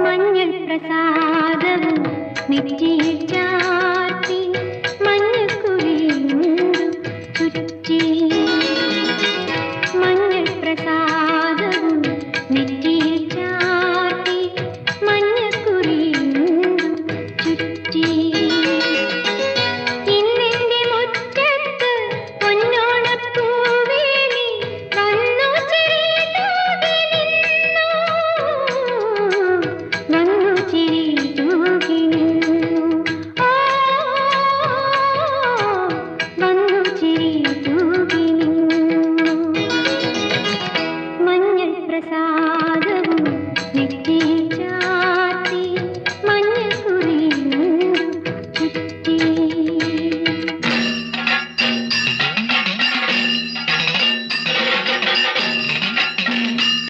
മഞ്ഞൾ പ്രസാദവും നെറ്റിയിൽ ചാർത്തി മഞ്ഞക്കുറിയുണ്ടു ചുറ്റി മഞ്ഞൾ പ്രസാദവും നെറ്റിയിൽ ചാർത്തി മഞ്ഞക്കുറിയുണ്ടു ചുറ്റി ഇന്നെന്റെ മുറ്റത്ത് പൊന്നോണപ്പൂവേലി വന്നു ചിരി തൂകി നിന്നു വന്നു ചിരി തൂകി നിന്നു മഞ്ഞൾ പ്രസാദ